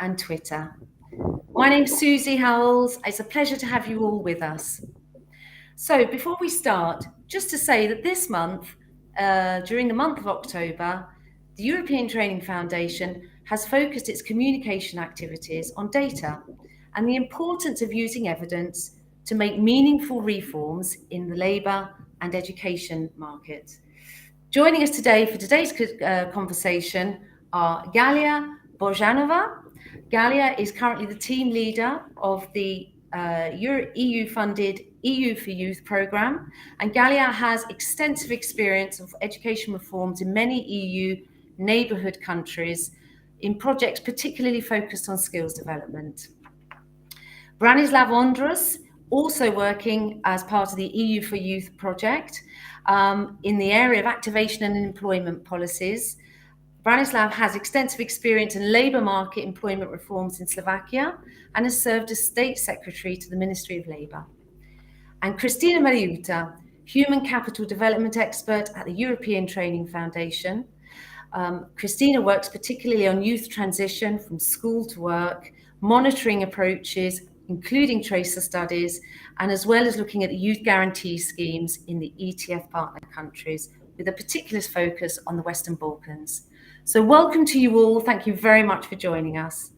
and Twitter. My name's Susie Howells. It's a pleasure to have you all with us. So before we start, just to say that this month, during the month of October, the European Training Foundation has focused its communication activities on data and the importance of using evidence to make meaningful reforms in the labour and education market. Joining us today for today's conversation are Galia, Bozhanova. Galia is currently the team leader of the EU-funded EU for Youth programme, and Galia has extensive experience of education reforms in many EU neighbourhood countries in projects particularly focused on skills development. Branislav Ondrus, also working as part of the EU for Youth project in the area of activation and employment policies. Branislav has extensive experience in labour market employment reforms in Slovakia and has served as State Secretary to the Ministry of Labour. And Cristina Mereuta, Human Capital Development Expert at the European Training Foundation. Cristina works particularly on youth transition from school to work, monitoring approaches, including tracer studies, and as well as looking at the youth guarantee schemes in the ETF partner countries, with a particular focus on the Western Balkans. So welcome to you all. Thank you very much for joining us.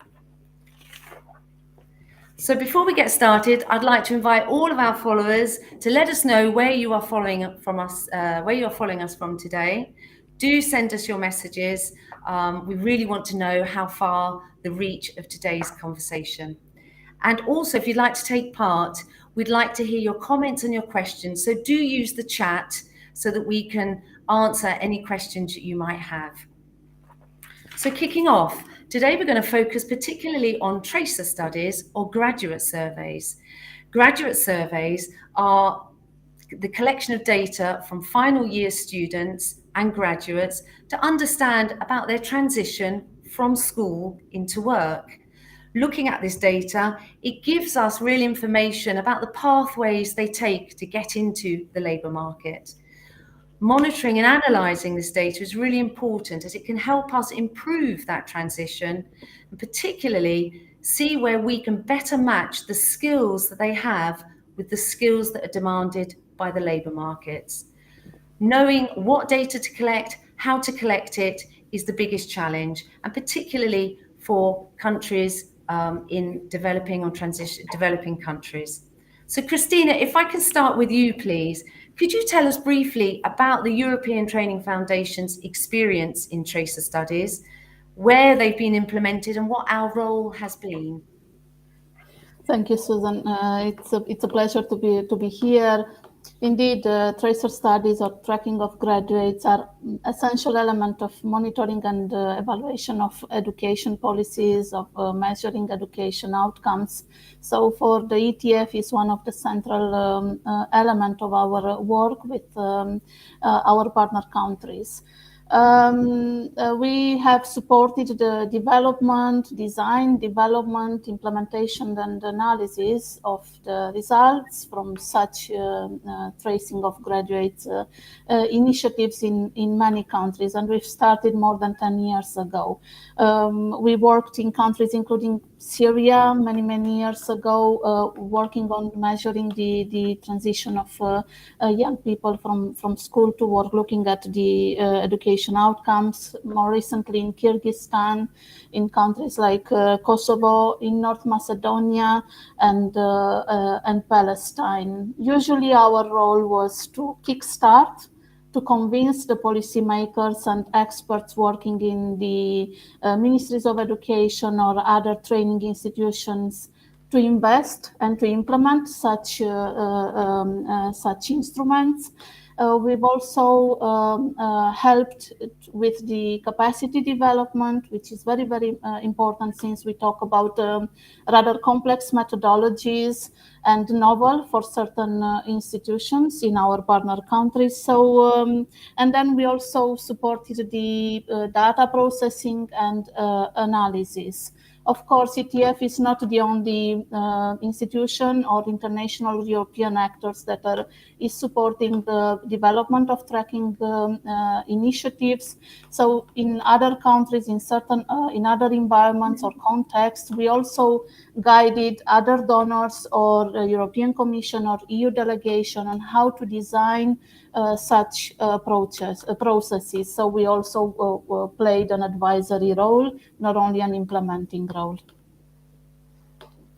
So before we get started, I'd like to invite all of our followers to let us know where you are following us from today. Do send us your messages. We really want to know how far the reach of today's conversation. And also, if you'd like to take part, we'd like to hear your comments and your questions. So do use the chat so that we can answer any questions that you might have. So kicking off, today we're going to focus particularly on tracer studies or graduate surveys. Graduate surveys are the collection of data from final year students and graduates to understand about their transition from school into work. Looking at this data, it gives us real information about the pathways they take to get into the labour market. Monitoring and analysing this data is really important as it can help us improve that transition and particularly see where we can better match the skills that they have with the skills that are demanded by the labour markets. Knowing what data to collect, how to collect it is the biggest challenge, and particularly for countries in developing countries. So Cristina, if I can start with you, please. Could you tell us briefly about the European Training Foundation's experience in tracer studies, where they've been implemented and what our role has been? Thank you, Susan. It's a pleasure to be here. Indeed, tracer studies or tracking of graduates are an essential element of monitoring and evaluation of education policies, of measuring education outcomes. So for the ETF is one of the central element of our work with our partner countries. We have supported the design, development, implementation, and analysis of the results from such tracing of graduates initiatives in many countries, and we've started more than 10 years ago. We worked in countries including Syria many years ago, working on measuring the transition of young people from school to work, looking at the education outcomes. More recently in Kyrgyzstan, in countries like Kosovo, in North Macedonia, and Palestine. Usually our role was to kickstart, to convince the policymakers and experts working in the ministries of education or other training institutions to invest and to implement such instruments. We've also helped with the capacity development, which is very important since we talk about rather complex methodologies and novel for certain institutions in our partner countries. So, and then we also supported the data processing and analysis Of course, ETF is not the only institution or international European actors that is supporting the development of tracking initiatives. So in other countries, in other environments or contexts, we also guided other donors or European Commission or EU delegation on how to design such processes. So we also played an advisory role, not only an implementing role.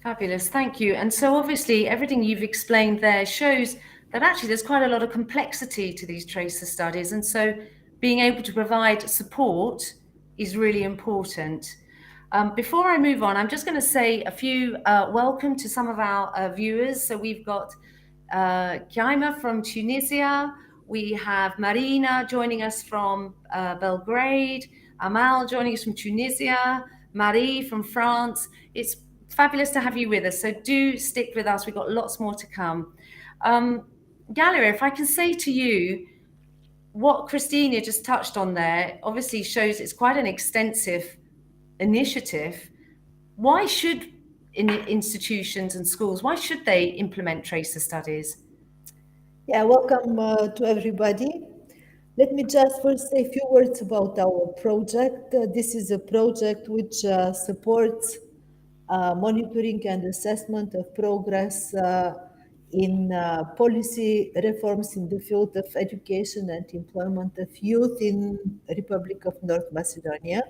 Fabulous, thank you. And so obviously everything you've explained there shows that actually there's quite a lot of complexity to these tracer studies. And so being able to provide support is really important. Before I move on, I'm just going to say a few welcome to some of our viewers. So we've got Kaima from Tunisia. We have Marina joining us from Belgrade, Amal joining us from Tunisia, Marie from France. It's fabulous to have you with us. So do stick with us. We've got lots more to come. Galia, if I can say to you, what Cristina just touched on there obviously shows it's quite an extensive initiative. Why should institutions and schools, why should they implement tracer studies? Yeah, welcome to everybody. Let me just first say a few words about our project. This is a project which supports monitoring and assessment of progress in policy reforms in the field of education and employment of youth in Republic of North Macedonia.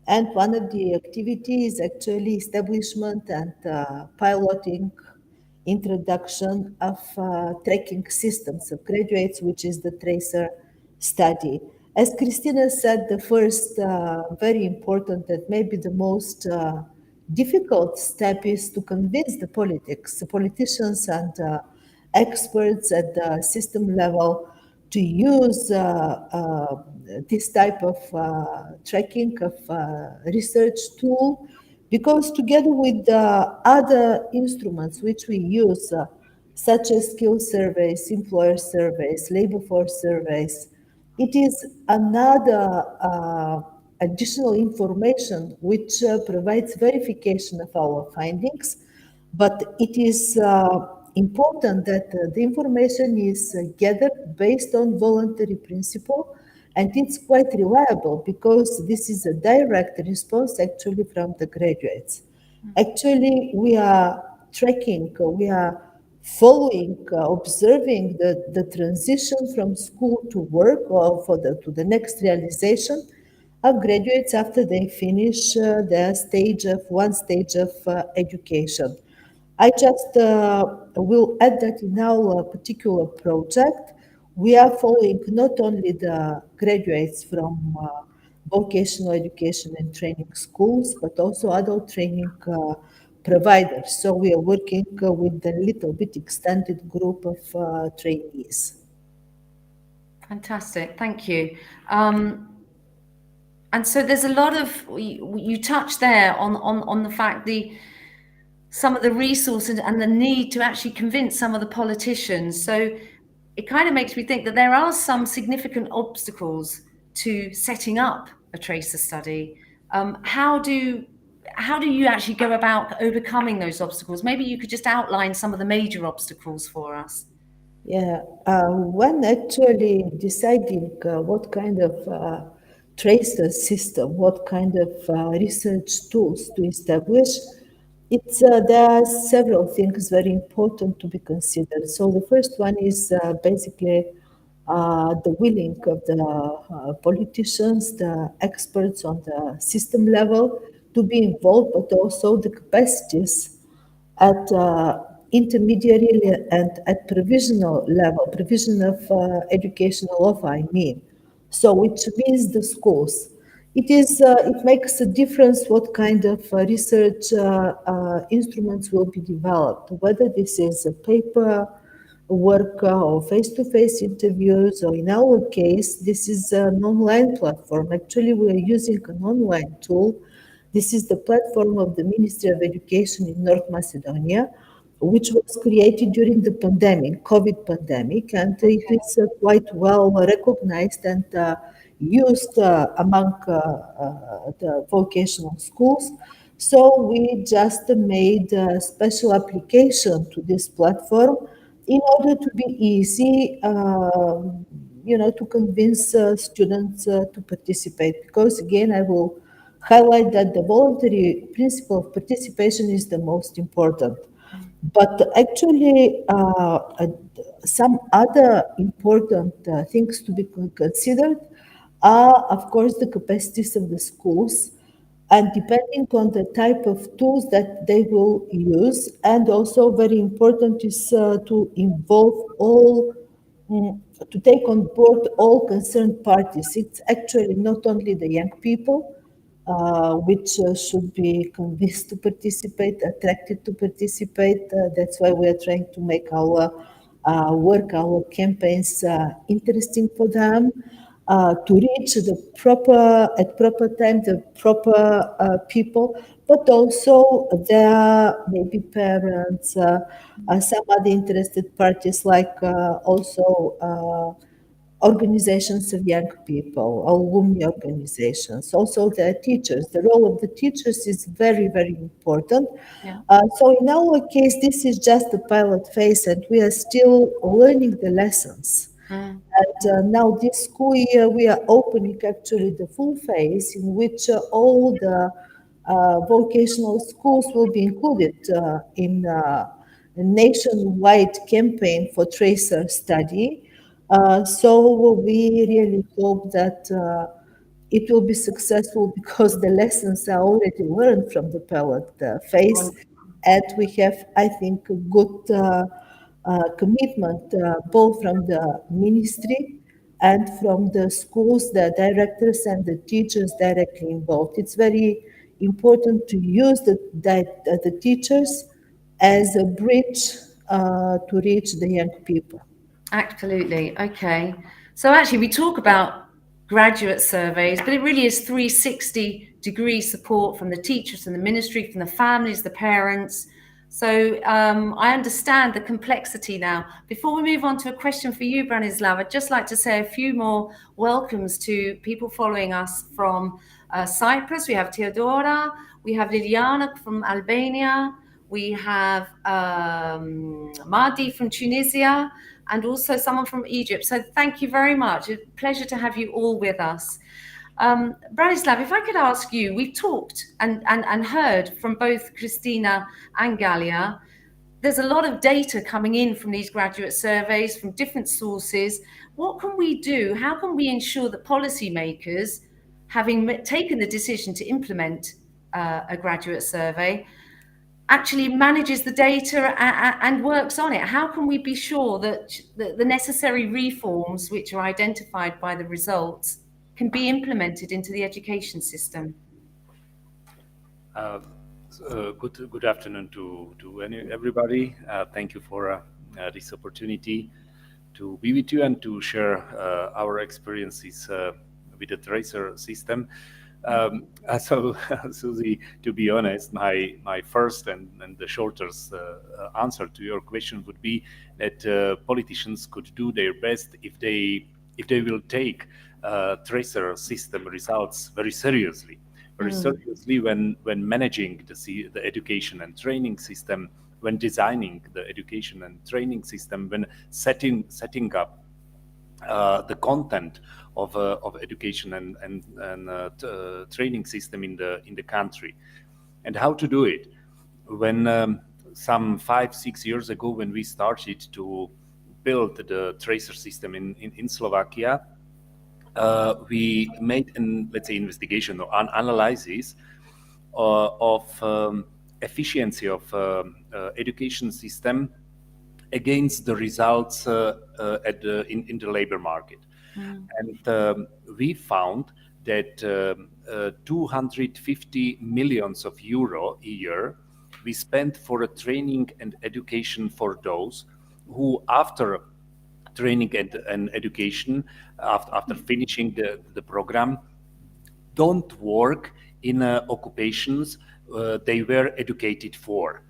And one of the activities is actually establishment and piloting introduction of tracking systems of graduates, which is the tracer study. As Cristina said, the first very important and maybe the most difficult step is to convince the politicians and experts at the system level to use this type of tracking of research tool, because together with the other instruments which we use, such as skill surveys, employer surveys, labor force surveys, it is another additional information which provides verification of our findings. But it is important that the information is gathered based on voluntary principle, and it's quite reliable because this is a direct response actually from the graduates. Actually, we are tracking, we are following, observing the transition from school to work or to the next realization of graduates after they finish their one stage of education. I just will add that in our particular project, we are following not only the graduates from vocational education and training schools, but also adult training providers. So we are working with a little bit extended group of trainees. Fantastic, thank you. And so there's a lot of, you touched there on the fact some of the resources and the need to actually convince some of the politicians. So it kind of makes me think that there are some significant obstacles to setting up a tracer study. How do you actually go about overcoming those obstacles? Maybe you could just outline some of the major obstacles for us. Yeah, when actually deciding what kind of tracer system, what kind of research tools to establish, there are several things very important to be considered. So the first one is basically the willing of the politicians, the experts on the system level to be involved, but also the capacities at intermediary and at provisional level, provision of educational offer, I mean. So which means the schools. It makes a difference what kind of research instruments will be developed, whether this is a paper work or face-to-face interviews, or in our case, this is an online platform. Actually, we are using an online tool. This is the platform of the Ministry of Education in North Macedonia, which was created during the pandemic, COVID pandemic, and it is quite well recognized and used among the vocational schools. So we just made a special application to this platform in order to be easy, to convince students to participate. Because again, I will highlight that the voluntary principle of participation is the most important. But actually, some other important things to be considered are, of course, the capacities of the schools, and depending on the type of tools that they will use. And also, very important is to involve all, to take on board all concerned parties. It's actually not only the young people, which should be convinced to participate, attracted to participate. That's why we are trying to make our work, our campaigns interesting for them, to reach the proper, at proper time, the proper people, but also their maybe parents, some other interested parties, like also organizations of young people, alumni organizations, also the teachers. The role of the teachers is very, very important. Yeah. So in our case, this is just the pilot phase, and we are still learning the lessons. And now this school year, we are opening actually the full phase in which all the vocational schools will be included in a nationwide campaign for tracer study. So we really hope that it will be successful because the lessons are already learned from the pilot phase, and we have, I think, a good commitment both from the ministry and from the schools, the directors and the teachers directly involved. It's very important to use the teachers as a bridge to reach the young people. Absolutely. Okay. So actually, we talk about graduate surveys, but it really is 360-degree support from the teachers and the ministry, from the families, the parents. So I understand the complexity now. Before we move on to a question for you, Branislav, I'd just like to say a few more welcomes to people following us from Cyprus. We have Theodora, we have Liliana from Albania, we have Mahdi from Tunisia, and also someone from Egypt. So thank you very much. It's a pleasure to have you all with us. Branislav, if I could ask you, we've talked and heard from both Cristina and Galia. There's a lot of data coming in from these graduate surveys from different sources. What can we do? How can we ensure that policymakers, having taken the decision to implement a graduate survey, actually manages the data and works on it? How can we be sure that the necessary reforms which are identified by the results can be implemented into the education system? Good afternoon to everybody. Thank you for this opportunity to be with you and to share our experiences with the tracer system. So, Susie, to be honest, my first and the shortest answer to your question would be that politicians could do their best if they will take tracer system results very seriously. Very seriously when managing the education and training system, when designing the education and training system, when setting up the content of education and training system in the country, and how to do it. When some 5-6 years ago, when we started to build the tracer system in Slovakia, we made an, let's say, investigation or an analysis of efficiency of education system against the results in the labor market. And we found that 250 millions of euro a year we spent for a training and education for those who, after training and education, after finishing the program, don't work in occupations they were educated for.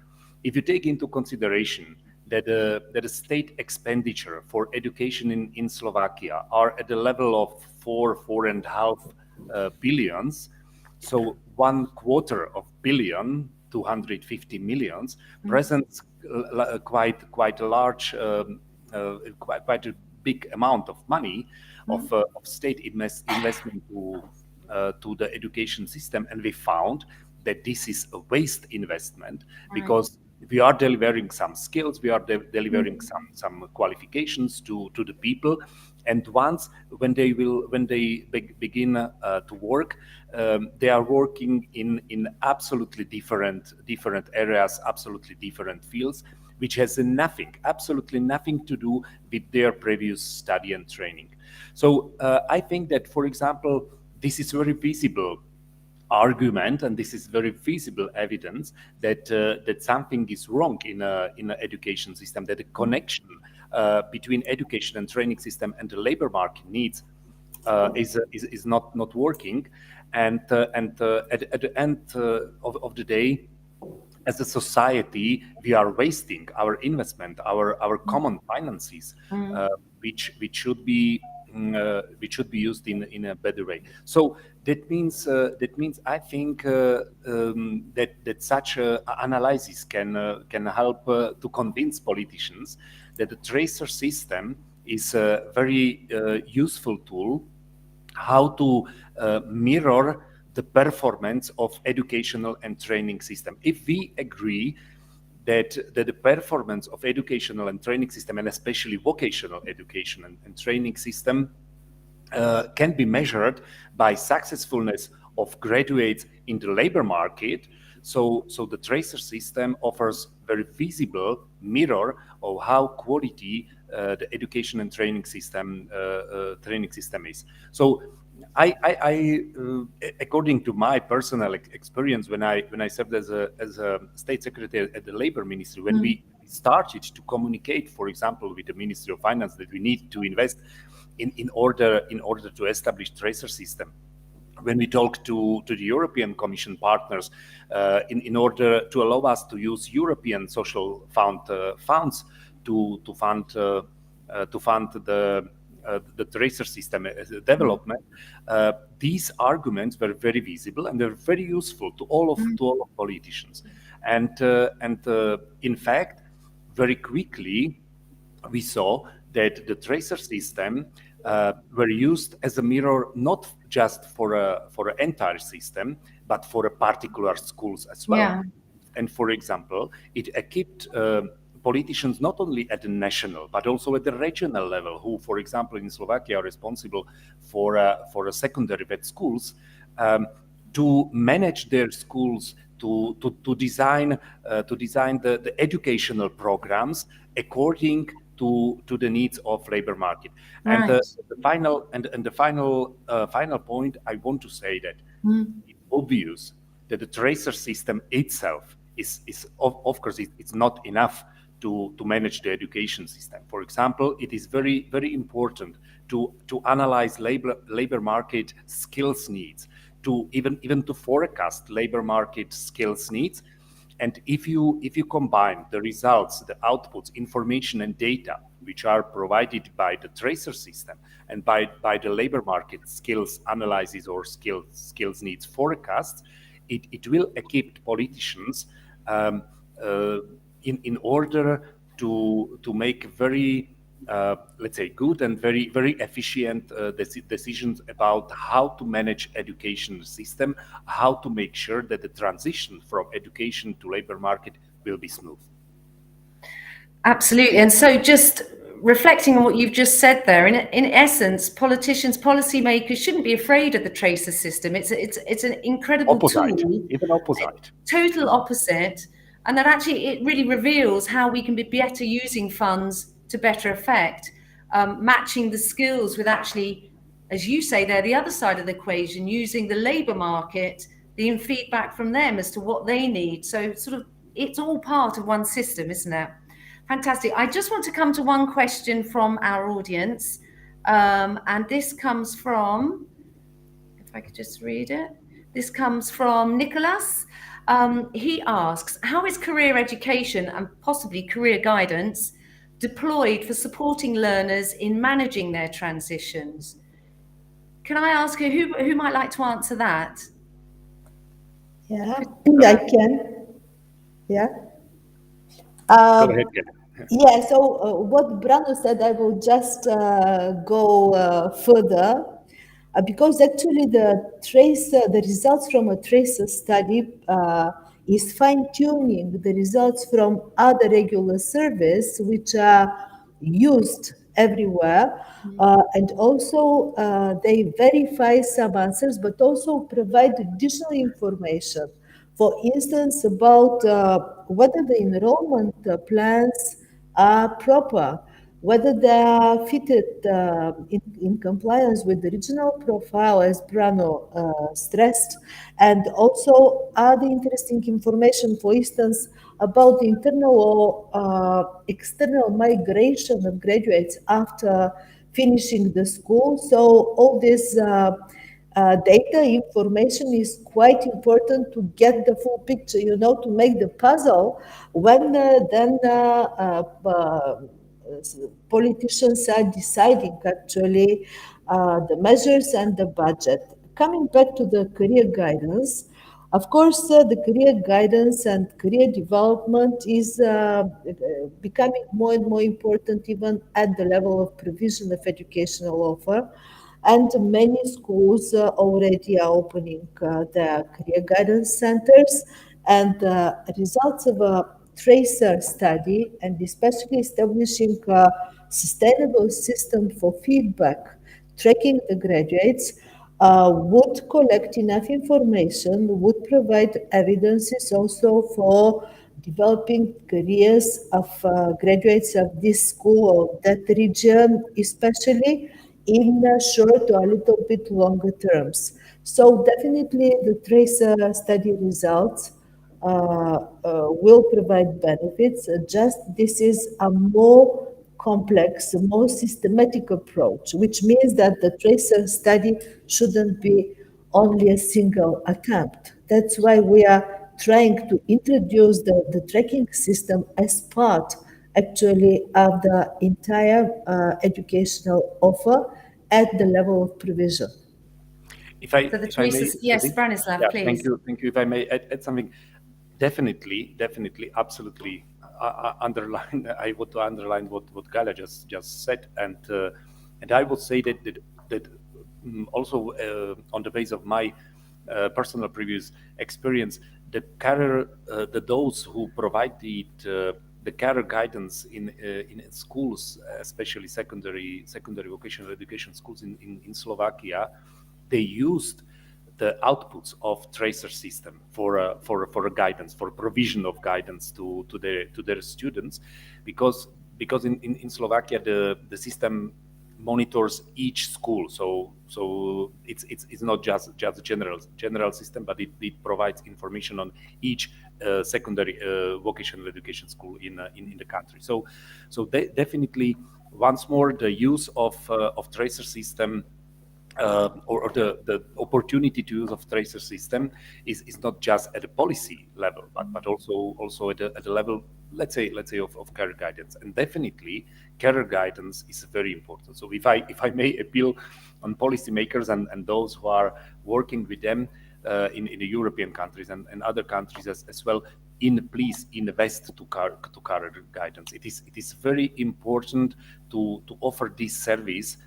If you take into consideration that the state expenditure for education in Slovakia are at the level of 4.5 billions, So 1/4 billion, 250 millions, presents quite a large, quite a big amount of money of state investment to the education system, and we found that this is a waste investment because we are delivering some skills, we are delivering some qualifications to the people, and once when they begin to work, they are working in absolutely different areas, absolutely different fields, which has absolutely nothing to do with their previous study and training. So I think that, for example, this is very visible argument, and this is very feasible evidence that that something is wrong in an education system, that the connection between education and training system and the labor market needs is not working, and at the end of the day, as a society, we are wasting our investment, our common finances, which should be used in a better way. So that means I think that such analysis can help to convince politicians that the tracer system is a very useful tool how to mirror the performance of educational and training system. If we agree that the performance of educational and training system, and especially vocational education and training system, can be measured by successfulness of graduates in the labor market, so the tracer system offers very visible mirror of how quality the education and training system is. So I according to my personal experience, when I served as a state secretary at the labor ministry, when we started to communicate, for example, with the Ministry of Finance, that we need to invest in order to establish tracer system, when we talk to the European Commission partners in order to allow us to use European social funds to fund the tracer system development, these arguments were very visible and they're very useful to all of politicians. And in fact, very quickly we saw that the tracer system were used as a mirror, not just for an entire system, but for a particular schools as well. Yeah. And for example, it equipped politicians not only at the national but also at the regional level, who, for example, in Slovakia are responsible for a secondary vet schools, to manage their schools, to design the educational programs according to the needs of labor market. Right. And the final point I want to say that it's obvious that the tracer system itself is of course it's not enough to manage the education system. For example, it is very, very important to analyze labor market skills needs, to even to forecast labor market skills needs. And if you combine the results, the outputs, information and data which are provided by the tracer system and by the labor market skills analysis or skills needs forecasts, it will equip politicians in order to make very let's say good and very, very efficient decisions about how to manage education system, how to make sure that the transition from education to labor market will be smooth. Absolutely. And so just reflecting on what you've just said there, in essence, politicians, policymakers shouldn't be afraid of the tracer system. It's an incredible opposite, tool. Even opposite. Total opposite. And that actually it really reveals how we can be better using funds to better effect, matching the skills with actually, as you say there, the other side of the equation, using the labour market, the feedback from them as to what they need. So sort of it's all part of one system, isn't it? Fantastic. I just want to come to one question from our audience, and this comes from, if I could just read it, this comes from Nicholas. He asks, how is career education and possibly career guidance deployed for supporting learners in managing their transitions? Can I ask who might like to answer that? Yeah, I can. Yeah. Go ahead, Galia. Yeah, so what Brano said, I will just go further because actually the results from a tracer study is fine-tuning the results from other regular surveys which are used everywhere, and also they verify some answers but also provide additional information, for instance about whether the enrollment plans are proper, whether they are fitted in compliance with the regional profile, as Brano stressed, and also other interesting information, for instance, about the internal or external migration of graduates after finishing the school. So all this data information is quite important to get the full picture, to make the puzzle when then politicians are deciding actually the measures and the budget. Coming back to the career guidance, of course, the career guidance and career development is becoming more and more important even at the level of provision of educational offer. And many schools already are opening their career guidance centers. And results of a tracer study, and especially establishing a sustainable system for feedback, tracking the graduates, would collect enough information, would provide evidences also for developing careers of graduates of this school or that region, especially in short or a little bit longer terms. So definitely the tracer study results will provide benefits. Just this is a more complex, more systematic approach, which means that the tracer study shouldn't be only a single attempt. That's why we are trying to introduce the tracking system as part actually of the entire educational offer at the level of provision. If I, So the if I may, choices, yes, Branislav, yeah, please. thank you. If I may add something, definitely, absolutely. I want to underline what Galia just said, and I would say that also on the base of my personal previous experience, those who provide the career guidance in schools, especially secondary vocational education schools in Slovakia, they used the outputs of tracer system for a guidance, for provision of guidance to their students, because in Slovakia the system monitors each school, so it's not just a general system, but it provides information on each secondary vocational education school in the country. So definitely, once more, the use of tracer system or the opportunity to use of tracer system is not just at a policy level, but also at the level, let's say of career guidance. And definitely career guidance is very important. So if I may appeal on policymakers and those who are working with them in the European countries and other countries as well, please invest to career guidance. It is very important to offer this service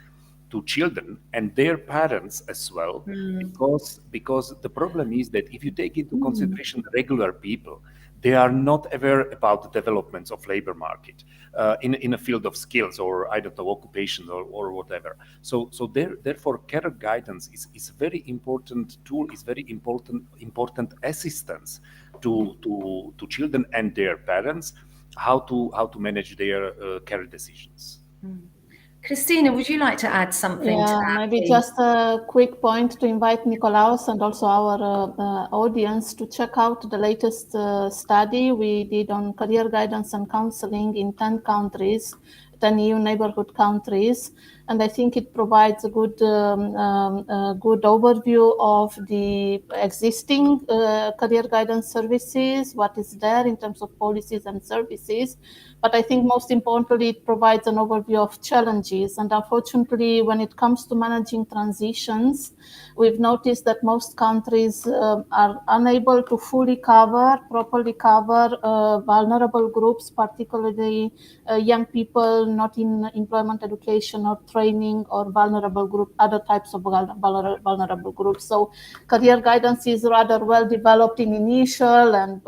to children and their parents as well, because the problem is that if you take into consideration the regular people, they are not aware about the developments of labor market in a field of skills, or I don't know, occupation or whatever. So therefore career guidance is a very important tool, is very important assistance to children and their parents how to manage their career decisions. Cristina, would you like to add something to that? Maybe please? just a quick point to invite Nicolaus and also our audience to check out the latest study we did on career guidance and counseling in 10 countries, 10 EU neighborhood countries. And I think it provides a good overview of the existing career guidance services, what is there in terms of policies and services. But I think most importantly, it provides an overview of challenges. And unfortunately, when it comes to managing transitions, we've noticed that most countries are unable to properly cover vulnerable groups, particularly young people not in employment, education, or training, or other types of vulnerable groups. So career guidance is rather well developed in initial and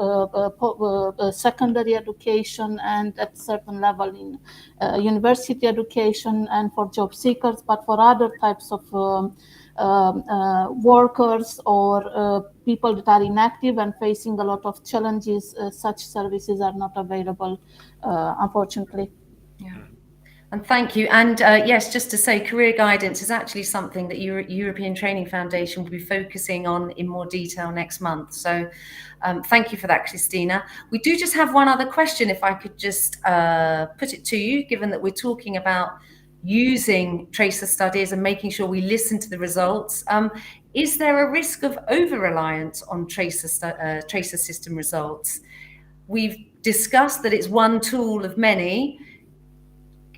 secondary education, and at certain level in university education and for job seekers, but for other types of workers or people that are inactive and facing a lot of challenges, such services are not available, unfortunately. Yeah. And thank you. And yes, just to say, career guidance is actually something that European Training Foundation will be focusing on in more detail next month. So thank you for that, Cristina. We do just have one other question, if I could just put it to you, given that we're talking about using tracer studies and making sure we listen to the results. Is there a risk of over-reliance on tracer system results? We've discussed that it's one tool of many.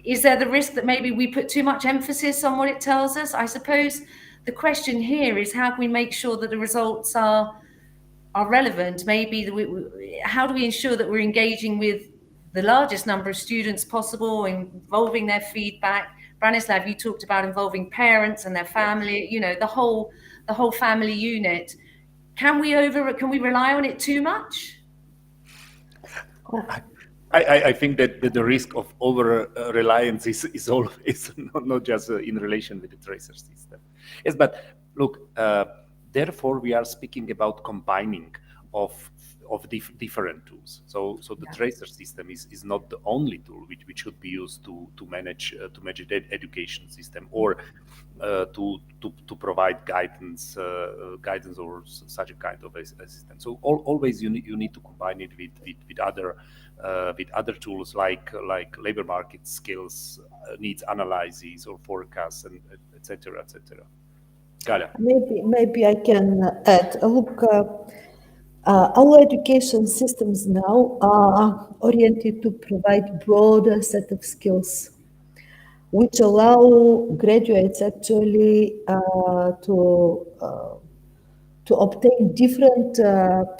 Is there the risk that maybe we put too much emphasis on what it tells us? I suppose the question here is, how can we make sure that the results are relevant? Maybe how do we ensure that we're engaging with the largest number of students possible, involving their feedback? Branislav, you talked about involving parents and their family, the whole family unit. Can we rely on it too much? I think that the risk of over-reliance is not just in relation with the tracer system. Yes, but look, therefore we are speaking about combining of different tools. So the tracer system is not the only tool which should be used to manage the education system, or to provide guidance or such a kind of assistance. So always you need to combine it with other tools like labor market skills, needs analyses or forecasts, and etc. Galia. Maybe I can add. Look, our education systems now are oriented to provide broader set of skills, which allow graduates actually to obtain different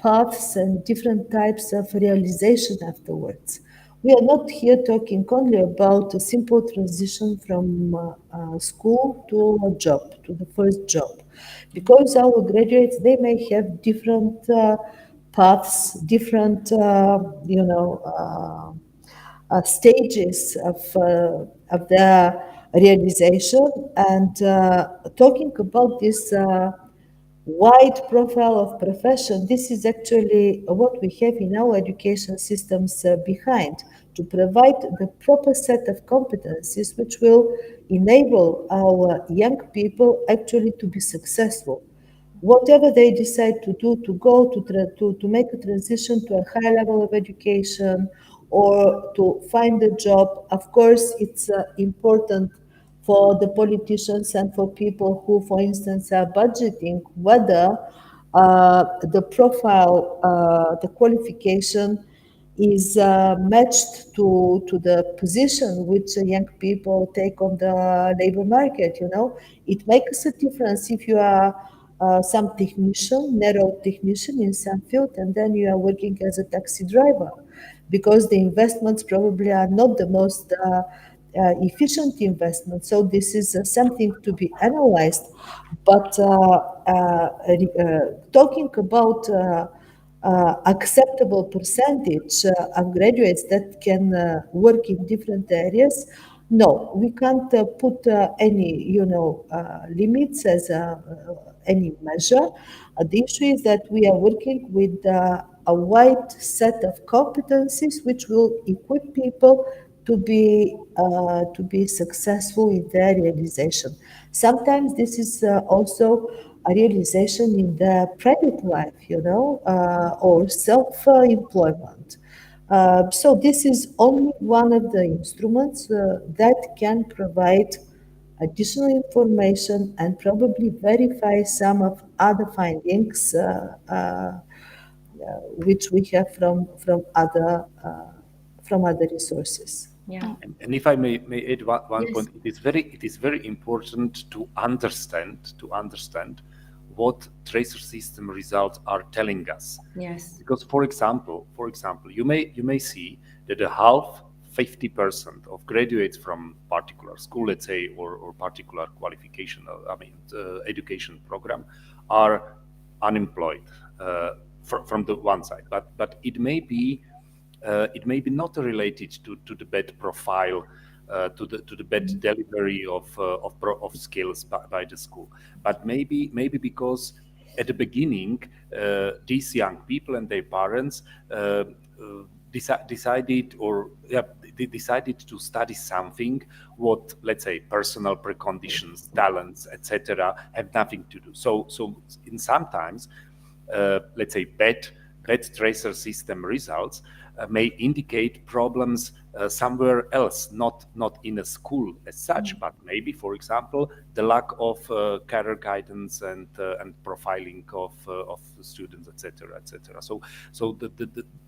paths and different types of realization afterwards. We are not here talking only about a simple transition from school to a job, to the first job, because our graduates, they may have different paths, different, stages of their realization. And talking about this wide profile of profession, this is actually what we have in our education systems behind, to provide the proper set of competencies which will enable our young people actually to be successful. Whatever they decide to do, to make a transition to a higher level of education or to find a job, of course, it's important for the politicians and for people who, for instance, are budgeting whether the profile, the qualification is matched to the position which young people take on the labor market. It makes a difference if you are some technician, narrow technician in some field, and then you are working as a taxi driver, because the investments probably are not the most efficient investment. So this is something to be analyzed. But talking about acceptable percentage of graduates that can work in different areas, no, we can't put any limits as any measure. The issue is that we are working with a wide set of competencies which will equip people to be successful in their realization. Sometimes this is also a realization in the private life, or self-employment. So this is only one of the instruments that can provide additional information and probably verify some of other findings which we have from other resources. Yeah. And if I may add one Yes. point, it is very important to understand what tracer system results are telling us. Yes. Because for example, you may see that a half 50% of graduates from particular school, let's say, or particular qualification, education program, are unemployed from the one side. But it may be not related to the bad profile, to the bad delivery of skills by the school, but maybe because at the beginning these young people and their parents decided they decided to study something what, let's say, personal preconditions, talents, etc., have nothing to do. So in sometimes let's say bad tracer system results may indicate problems somewhere else, not in a school as such, but maybe, for example, the lack of career guidance and profiling of students, etc., etc. So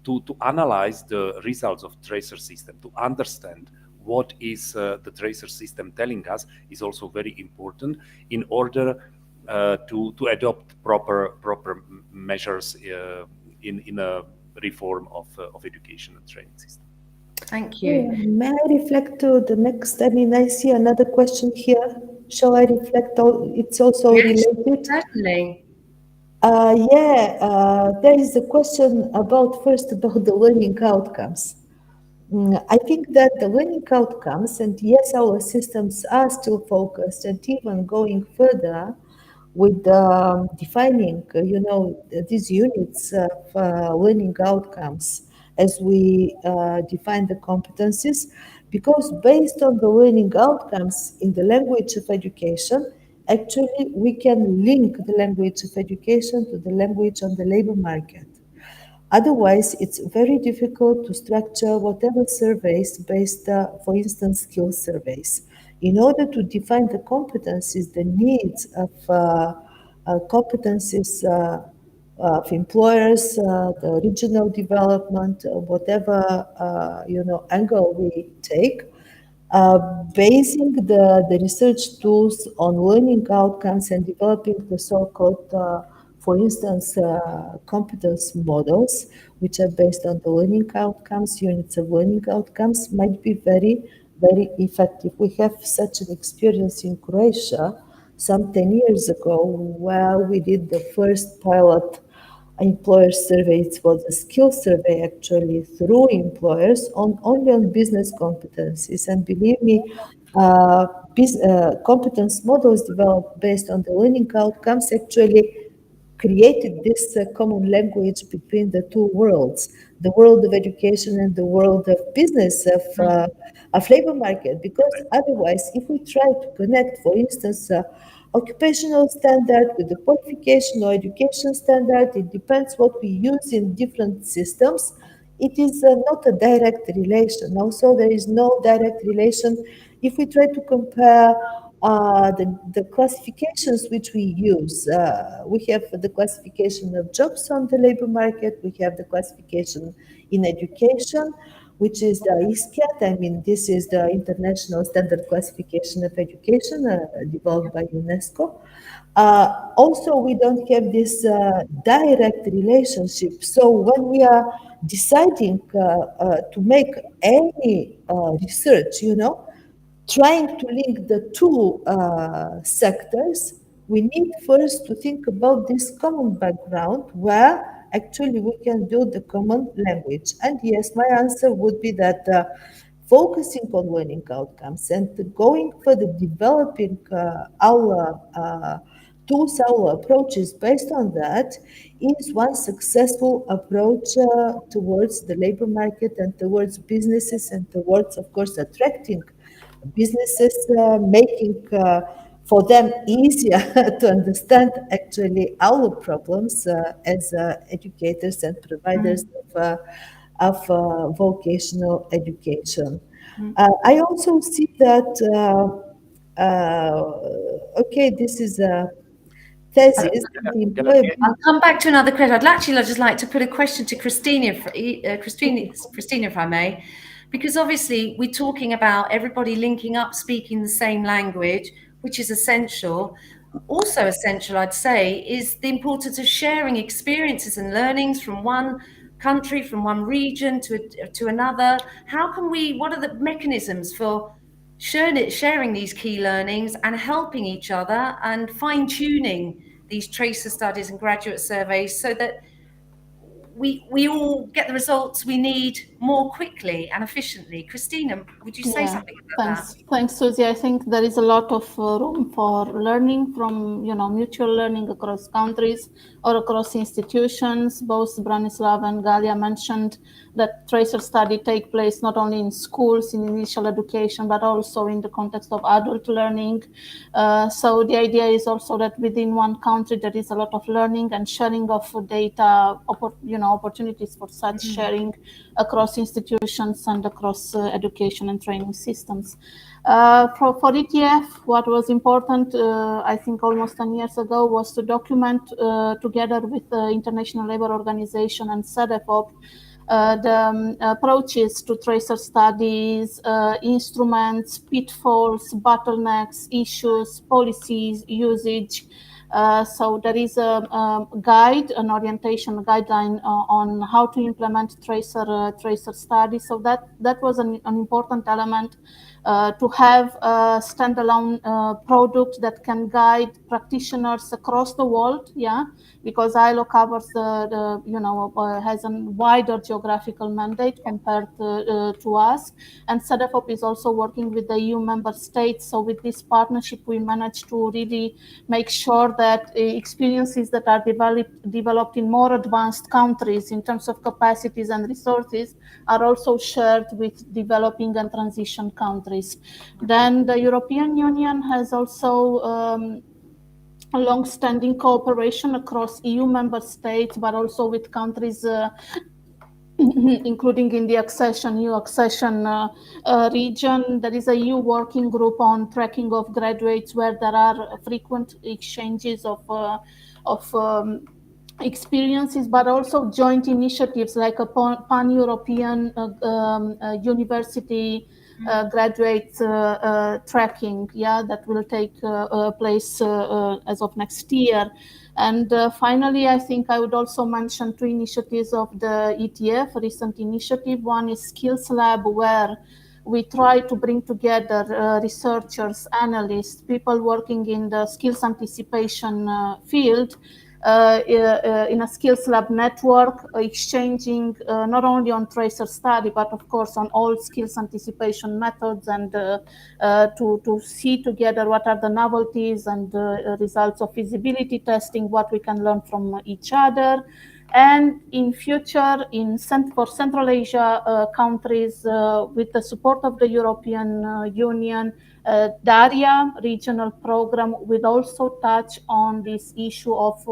to analyze the results of tracer system, to understand what is the tracer system telling us, is also very important in order to adopt proper measures in a reform of education and training system. Thank you. May I reflect to the next? I mean, I see another question here. Shall I reflect? It's also Yes, related. certainly. There is a question about the learning outcomes. I think that the learning outcomes, and yes, our systems are still focused, and even going further with defining, these units of learning outcomes as we define the competencies, because based on the learning outcomes in the language of education, actually we can link the language of education to the language on the labor market. Otherwise, it's very difficult to structure whatever surveys based, for instance, skill surveys. In order to define the competencies, the needs of competencies of employers, the regional development, whatever angle we take, basing the research tools on learning outcomes and developing the so-called, for instance, competence models, which are based on the learning outcomes, units of learning outcomes, might be very, very effective. We have such an experience in Croatia some 10 years ago, where we did the first pilot employer survey. It was a skill survey actually through employers only on business competencies. And believe me, competence models developed based on the learning outcomes actually created this common language between the two worlds, the world of education and the world of business, of labor market. Because otherwise, if we try to connect, for instance, occupational standard with the qualification or education standard, it depends what we use in different systems. It is not a direct relation. Also, there is no direct relation if we try to compare the classifications which we use. We have the classification of jobs on the labor market. We have the classification in education, which is the ISCAT. I mean, this is the International Standard Classification of Education developed by UNESCO. Also, we don't have this direct relationship. So when we are deciding to make any research, trying to link the two sectors, we need first to think about this common background where actually we can build the common language. And yes, my answer would be that focusing on learning outcomes and going further developing our tools, our approaches based on that is one successful approach towards the labor market and towards businesses and towards, of course, attracting businesses, making for them easier to understand actually our problems as educators and providers of vocational education. I also see that Okay, this is a thesis. I'll come back to another question. I'd just like to put a question to Cristina, Cristina, if I may, because obviously we're talking about everybody linking up, speaking the same language, which is essential. Also essential, I'd say, is the importance of sharing experiences and learnings from one country, from one region to another. What are the mechanisms for sharing these key learnings and helping each other and fine-tuning these tracer studies and graduate surveys so that we all get the results we need more quickly and efficiently? Cristina, would you say something about that? Thanks, Susie. I think there is a lot of room for learning from, mutual learning across countries or across institutions. Both Branislav and Galia mentioned that tracer study take place not only in schools, in initial education, but also in the context of adult learning. So the idea is also that within one country, there is a lot of learning and sharing of data, opportunities for such sharing across institutions and across education and training systems. For ETF, what was important, I think almost 10 years ago, was to document together with the International Labour Organization and CEDEFOP the approaches to tracer studies, instruments, pitfalls, bottlenecks, issues, policies, usage. So there is a guide, an orientation guideline on how to implement tracer studies. So that was an important element to have a standalone product that can guide practitioners across the world. Yeah, because ILO covers has a wider geographical mandate compared to us, and CEDEFOP is also working with the EU member states. So with this partnership, we managed to really make sure that experiences that are developed in more advanced countries in terms of capacities and resources are also shared with developing and transition countries. Then the European Union has also a long-standing cooperation across EU member states, but also with countries including in the EU accession region. There is a EU working group on tracking of graduates where there are frequent exchanges of experiences, but also joint initiatives like a pan-European university graduate tracking, that will take place as of next year. And finally, I think I would also mention two initiatives of the ETF, recent initiative. One is Skills Lab, where we try to bring together researchers, analysts, people working in the skills anticipation field in a Skills Lab network, exchanging not only on tracer study, but of course on all skills anticipation methods, and to see together what are the novelties and results of feasibility testing, what we can learn from each other. And in future, for Central Asia countries, with the support of the European Union, DARIA regional program will also touch on this issue of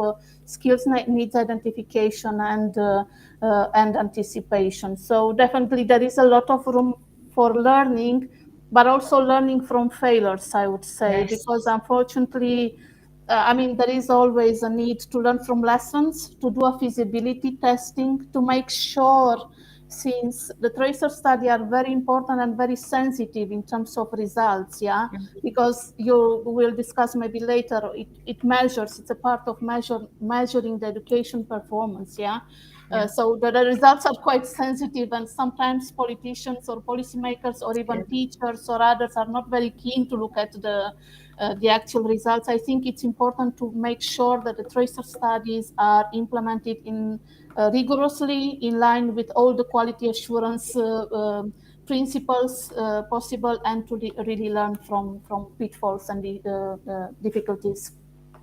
skills needs identification and anticipation. So definitely there is a lot of room for learning, but also learning from failures, I would say, because unfortunately, there is always a need to learn from lessons, to do a feasibility testing, to make sure, since the tracer study are very important and very sensitive in terms of results, because you will discuss maybe later, it's a part of measuring the education performance, so the results are quite sensitive, and sometimes politicians or policymakers or even teachers or others are not very keen to look at the actual results. I think it's important to make sure that the tracer studies are implemented rigorously in line with all the quality assurance principles possible, and to really learn from pitfalls and difficulties.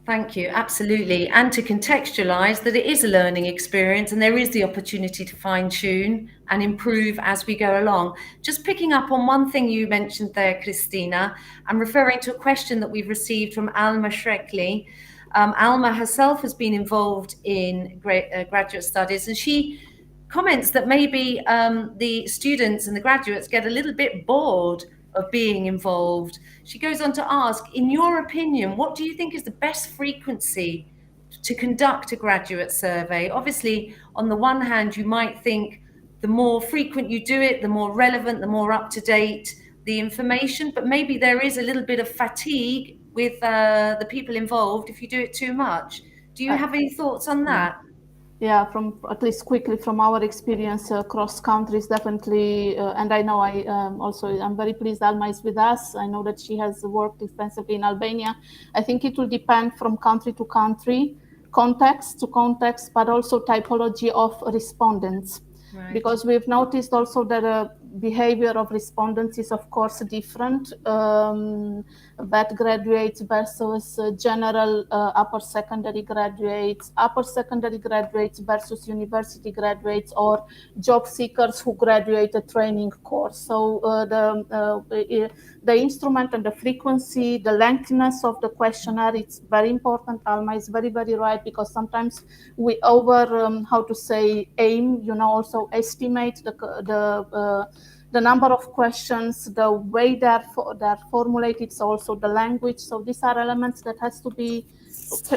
Thank you. Absolutely. And to contextualize that it is a learning experience and there is the opportunity to fine tune and improve as we go along. Just picking up on one thing you mentioned there, Cristina, I'm referring to a question that we've received from Alma Shrekli. Alma herself has been involved in graduate studies, and she comments that maybe the students and the graduates get a little bit bored of being involved. She goes on to ask, in your opinion, what do you think is the best frequency to conduct a graduate survey? Obviously, on the one hand, you might think the more frequent you do it, the more relevant, the more up to date the information, but maybe there is a little bit of fatigue with the people involved if you do it too much. Do you have any thoughts on that? Yeah, from at least quickly from our experience across countries, definitely. And I know I'm very pleased Alma is with us. I know that she has worked extensively in Albania. I think it will depend from country to country, context to context, but also typology of respondents. Right. Because we've noticed also that behavior of respondents is of course different. Bad graduates versus general upper secondary graduates versus university graduates, or job seekers who graduate a training course. So the instrument and the frequency, the lengthiness of the questionnaire, it's very important. Alma is very, very right, because sometimes we aim, also estimate the number of questions, the way they're formulated, so also the language. So these are elements that has to be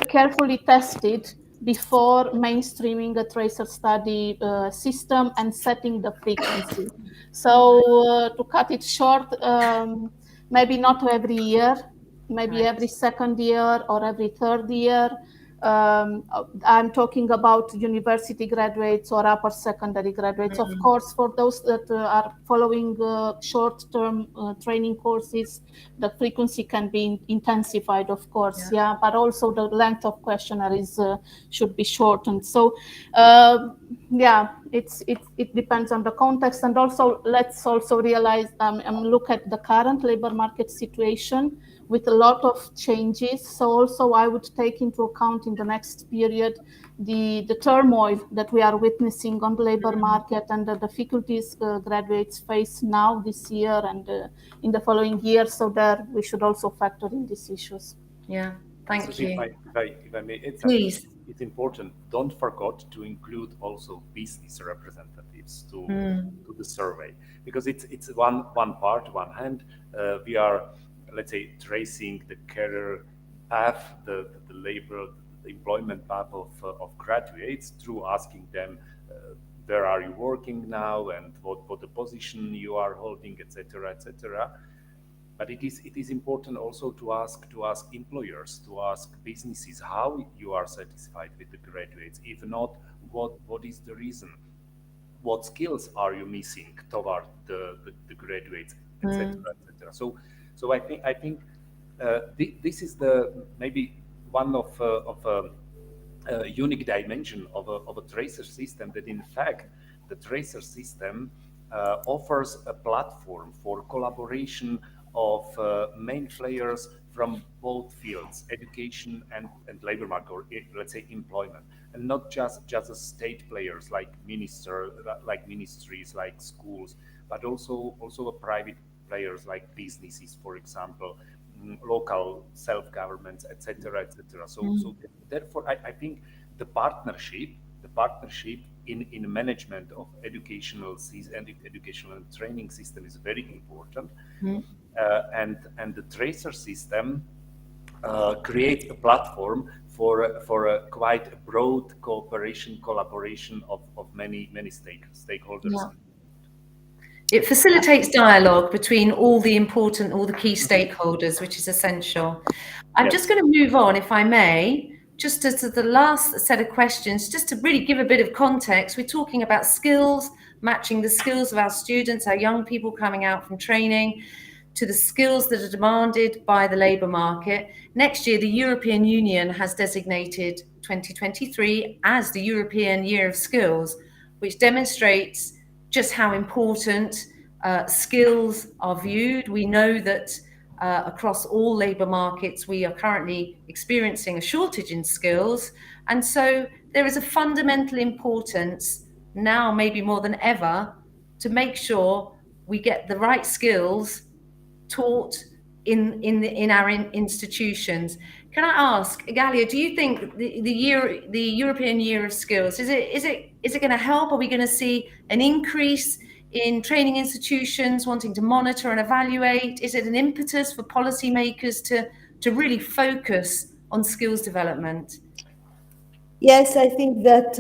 carefully tested before mainstreaming a tracer study system and setting the frequency. So to cut it short, maybe not every year, maybe every second year or every third year. I'm talking about university graduates or upper secondary graduates. Of course, for those that are following short-term training courses, the frequency can be intensified, of course, but also the length of questionnaire should be shortened. So, it depends on the context. And also, let's also realize and look at the current labor market situation with a lot of changes. So also I would take into account in the next period the turmoil that we are witnessing on the labor market and the difficulties graduates face now this year and in the following years. So there we should also factor in these issues. Yeah, thank you. If I may add, please. It's important. Don't forget to include also business representatives to the survey, because it's one part. One hand, we are, let's say, tracing the career path, the labor, the employment path of graduates through asking them where are you working now and what the position you are holding, etc., etc. But it is important also to ask employers, to ask businesses how you are satisfied with the graduates. If not, what is the reason? What skills are you missing toward the graduates, etc., etc. So I think this is maybe one of a unique dimension of a tracer system, that in fact the tracer system offers a platform for collaboration of main players from both fields, education and labor market, or let's say employment, and not just a state players like ministries, like schools, but also a private players like businesses, for example, local self-governments, etc., etc. So therefore, I think the partnership in management of educational and training system is very important, and the tracer system creates a platform for a quite broad collaboration of many stakeholders. Yeah. It facilitates dialogue between all the key stakeholders, which is essential. I'm just going to move on, if I may, just to the last set of questions, just to really give a bit of context. We're talking about skills, matching the skills of our students, our young people coming out from training, to the skills that are demanded by the labour market. Next year, the European Union has designated 2023 as the European Year of Skills, which demonstrates just how important skills are viewed. We know that across all labour markets, we are currently experiencing a shortage in skills. And so there is a fundamental importance now, maybe more than ever, to make sure we get the right skills taught in our institutions. Can I ask, Galia, do you think the European Year of Skills, is it going to help? Are we going to see an increase in training institutions wanting to monitor and evaluate? Is it an impetus for policymakers to really focus on skills development? Yes, I think that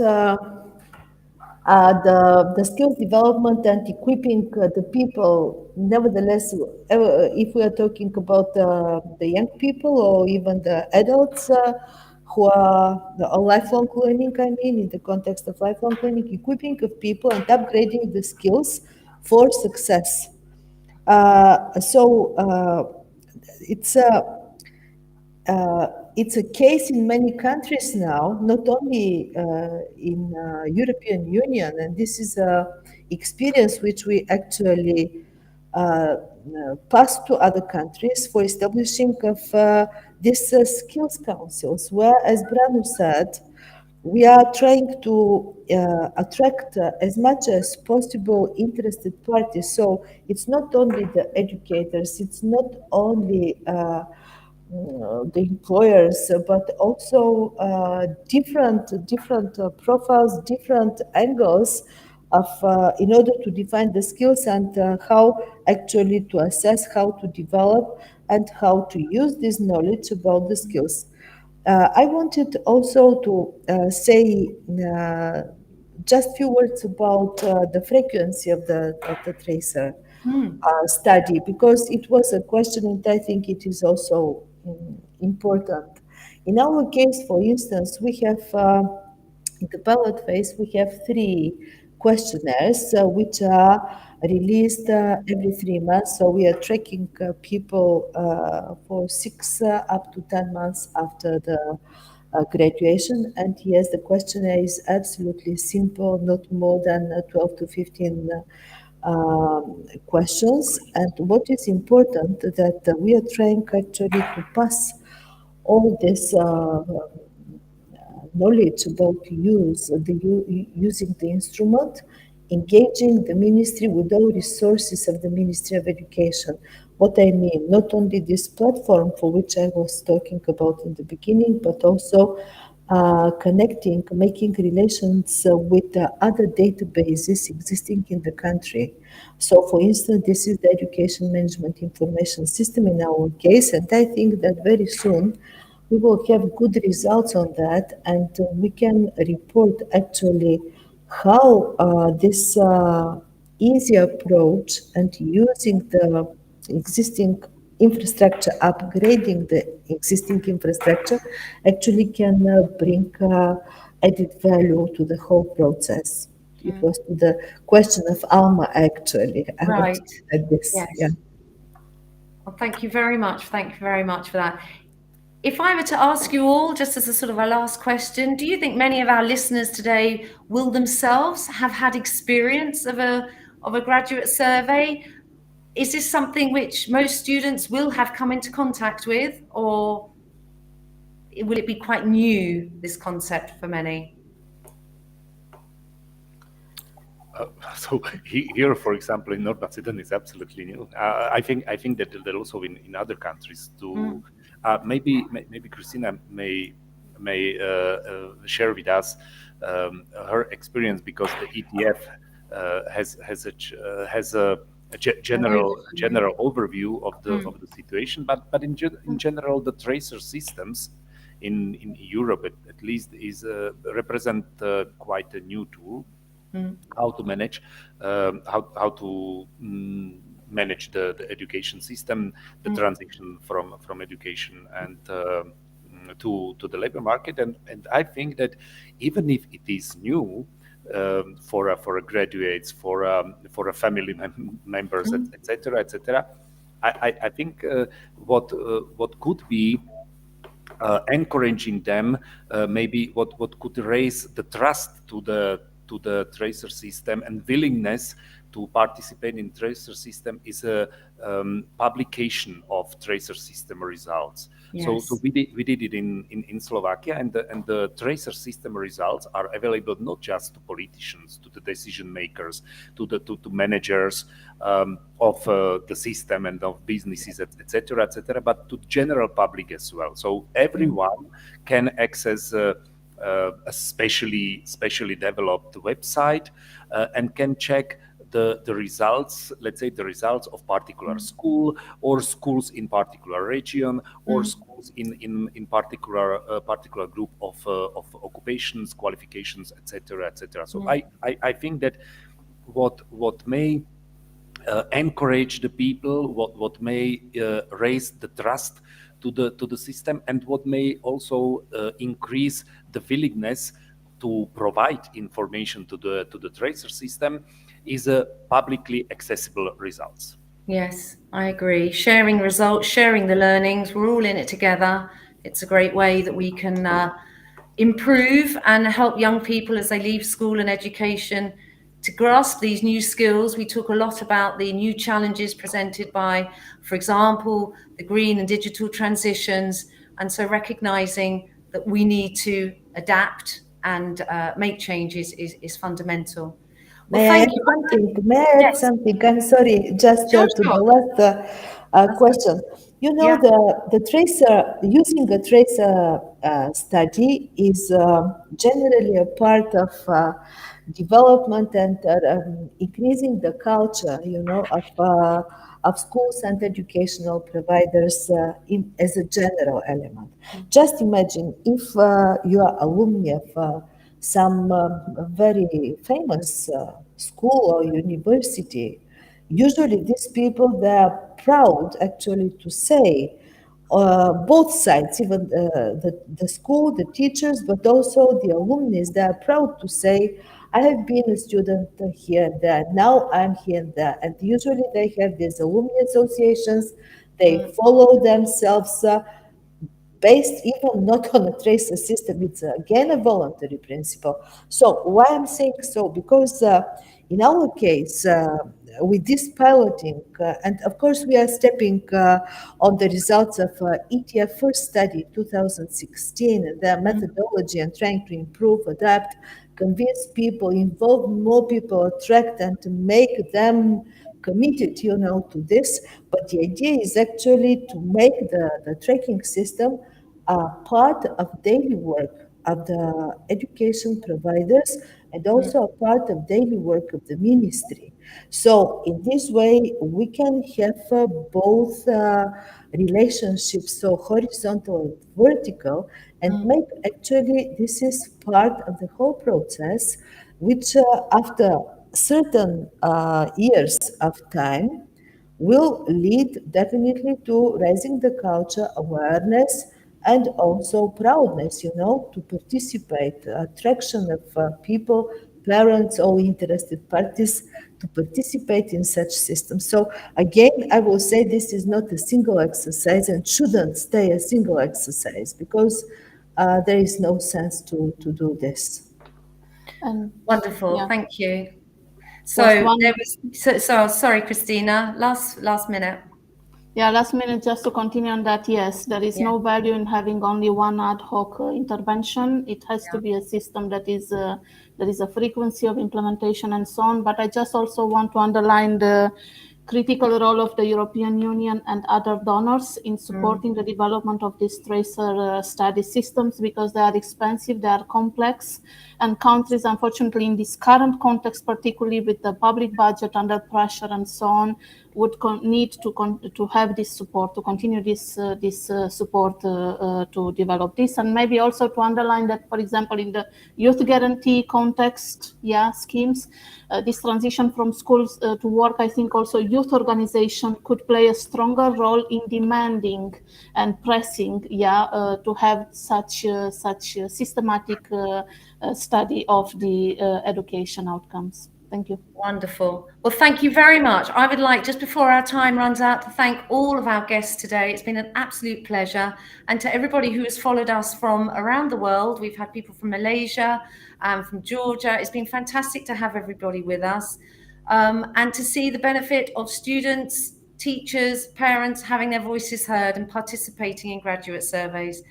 the skills development and equipping the people, nevertheless, if we are talking about the young people or even the adults who are lifelong learning, I mean, in the context of lifelong learning, equipping of people and upgrading the skills for success. It's a it's a case in many countries now, not only in European Union, and this is a experience which we actually pass to other countries for establishing of these skills councils, where, as Branu said, we are trying to attract as much as possible interested parties. So it's not only the educators, it's not only the employers, but also different profiles, different angles of in order to define the skills and how actually to assess, how to develop, and how to use this knowledge about the skills. I wanted also to say just a few words about the frequency of the tracer study, because it was a question and I think it is also important. In our case, for instance, we have in the pilot phase, we have 3 questionnaires which are released every 3 months. So we are tracking people for 6 up to 10 months after the graduation. And yes, the questionnaire is absolutely simple, not more than 12 to 15 questions. And what is important that we are trying actually to pass all this knowledge about using the instrument, engaging the ministry with all resources of the Ministry of Education. What I mean, not only this platform for which I was talking about in the beginning, but also connecting, making relations with other databases existing in the country. So, for instance, this is the Education Management Information System in our case, and I think that very soon we will have good results on that, and we can report actually how this easy approach and using the existing infrastructure, upgrading the existing infrastructure, actually can bring added value to the whole process. It was to the question of Alma, actually. Right. This. Yes. Yeah. Well, thank you very much. Thank you very much for that. If I were to ask you all, just as a sort of a last question, do you think many of our listeners today will themselves have had experience of a graduate survey? Is this something which most students will have come into contact with, or will it be quite new, this concept, for many? So here, for example, in North Macedonia, is absolutely new. I think that also in other countries too. Maybe Cristina may share with us her experience, because the ETF has a general overview of the situation, but in general, the tracer systems in Europe at least is represent quite a new tool. How to manage how to manage the education system, the transition from education and to the labor market, and I think that even if it is new for a graduates, for a family members, etc., I think what could be encouraging them, maybe what could raise the trust to the tracer system and willingness to participate in tracer system is a publication of tracer system results. Yes. So we did it in Slovakia, and the tracer system results are available not just to politicians, to the decision makers, to managers of the system and of businesses, etc., but to general public as well. So everyone can access a specially developed website and can check the results, let's say the results of particular school or schools in particular region or schools in particular group of occupations, qualifications, etc., etc. So I think that what may encourage the people, what may raise the trust to the system, and what may also increase the willingness to provide information to the tracer system is publicly accessible results. Yes, I agree. Sharing results, sharing the learnings, we're all in it together. It's a great way that we can improve and help young people as they leave school and education to grasp these new skills. We talk a lot about the new challenges presented by, for example, the green and digital transitions. And so recognizing that we need to adapt and make changes is fundamental. Well, May I thank add you. something? May I add something? I'm sorry, just Sure, to sure. the last question. You know, Yeah. the tracer, using a tracer study is generally a part of development and increasing the culture, you know, of schools and educational providers as a general element. Just imagine if you are alumni of some very famous school or university. Usually these people, they are proud actually to say both sides, even the school, the teachers, but also the alumni, they are proud to say, I have been a student here and there, now I'm here and there. And usually they have these alumni associations, they follow themselves based even not on a tracer system, it's again a voluntary principle. So why I'm saying so? Because in our case, with this piloting, and of course we are stepping on the results of ETF first study 2016, the methodology and trying to improve, adapt, convince people, involve more people, attract and to make them committed, you know, to this. But the idea is actually to make the tracking system part of daily work of the education providers and also a part of daily work of the ministry. So in this way, we can have both relationships, so horizontal and vertical, and make actually this is part of the whole process, which after certain years of time will lead definitely to raising the culture awareness and also proudness, you know, to participate, attraction of people, parents, all interested parties to participate in such systems. So again, I will say this is not a single exercise and shouldn't stay a single exercise because there is no sense to do this. Wonderful, thank you. So there was, sorry, Cristina, last minute. Yeah, last minute, just to continue on that, yes, there is no value in having only one ad hoc intervention. It has to be a system that is there is a frequency of implementation and so on. But I just also want to underline the critical role of the European Union and other donors in supporting the development of these tracer study systems, because they are expensive, they are complex, and countries, unfortunately, in this current context, particularly with the public budget under pressure and so on, would need to have this support, to continue this support to develop this. And maybe also to underline that, for example, in the youth guarantee context, schemes, this transition from schools to work, I think also youth organization could play a stronger role in demanding and pressing, to have such systematic study of the education outcomes. Thank you. Wonderful. Well, thank you very much. I would like, just before our time runs out, to thank all of our guests today. It's been an absolute pleasure. And to everybody who has followed us from around the world, we've had people from Malaysia, from Georgia. It's been fantastic to have everybody with us and to see the benefit of students, teachers, parents having their voices heard and participating in graduate surveys.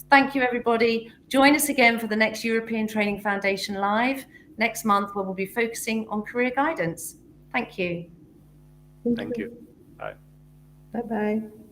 Thank you, everybody. Join us again for the next European Training Foundation Live next month, where we'll be focusing on career guidance. Thank you. Thank you. Bye. Bye-bye.